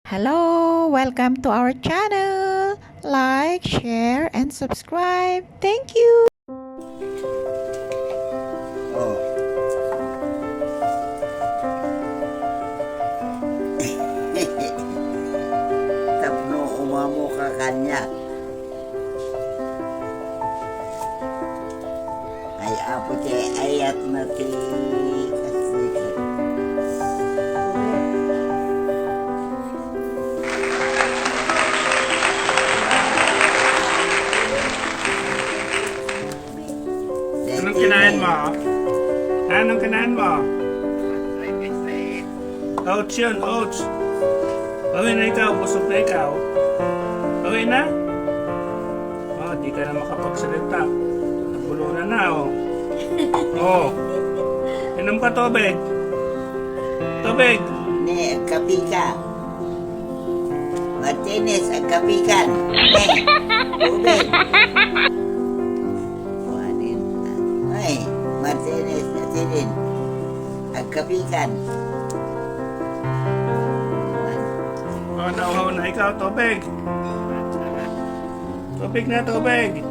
Hello! Welcome to our channel! Like, share, and subscribe. Thank you! Oh. Tapno umamo ka kanya. Ay apo te ayat na ti kasiki. Anong kinain mo? Anong kinain mo? Oats yun, oats. Bawi na ikaw, busog na ikaw. Bawi na? Oh, di ka na makapagsalita. Nabulunan na, oh. Oh. Inom ka tubig. Tubig. Ne, kapika. Martinez, ang kapikan. Ne, tubig. Kuhanin. Ay, Martinez na silin. Ang kapikan. Oh, nauhaw na ikaw, tubig. Tubig na, tubig.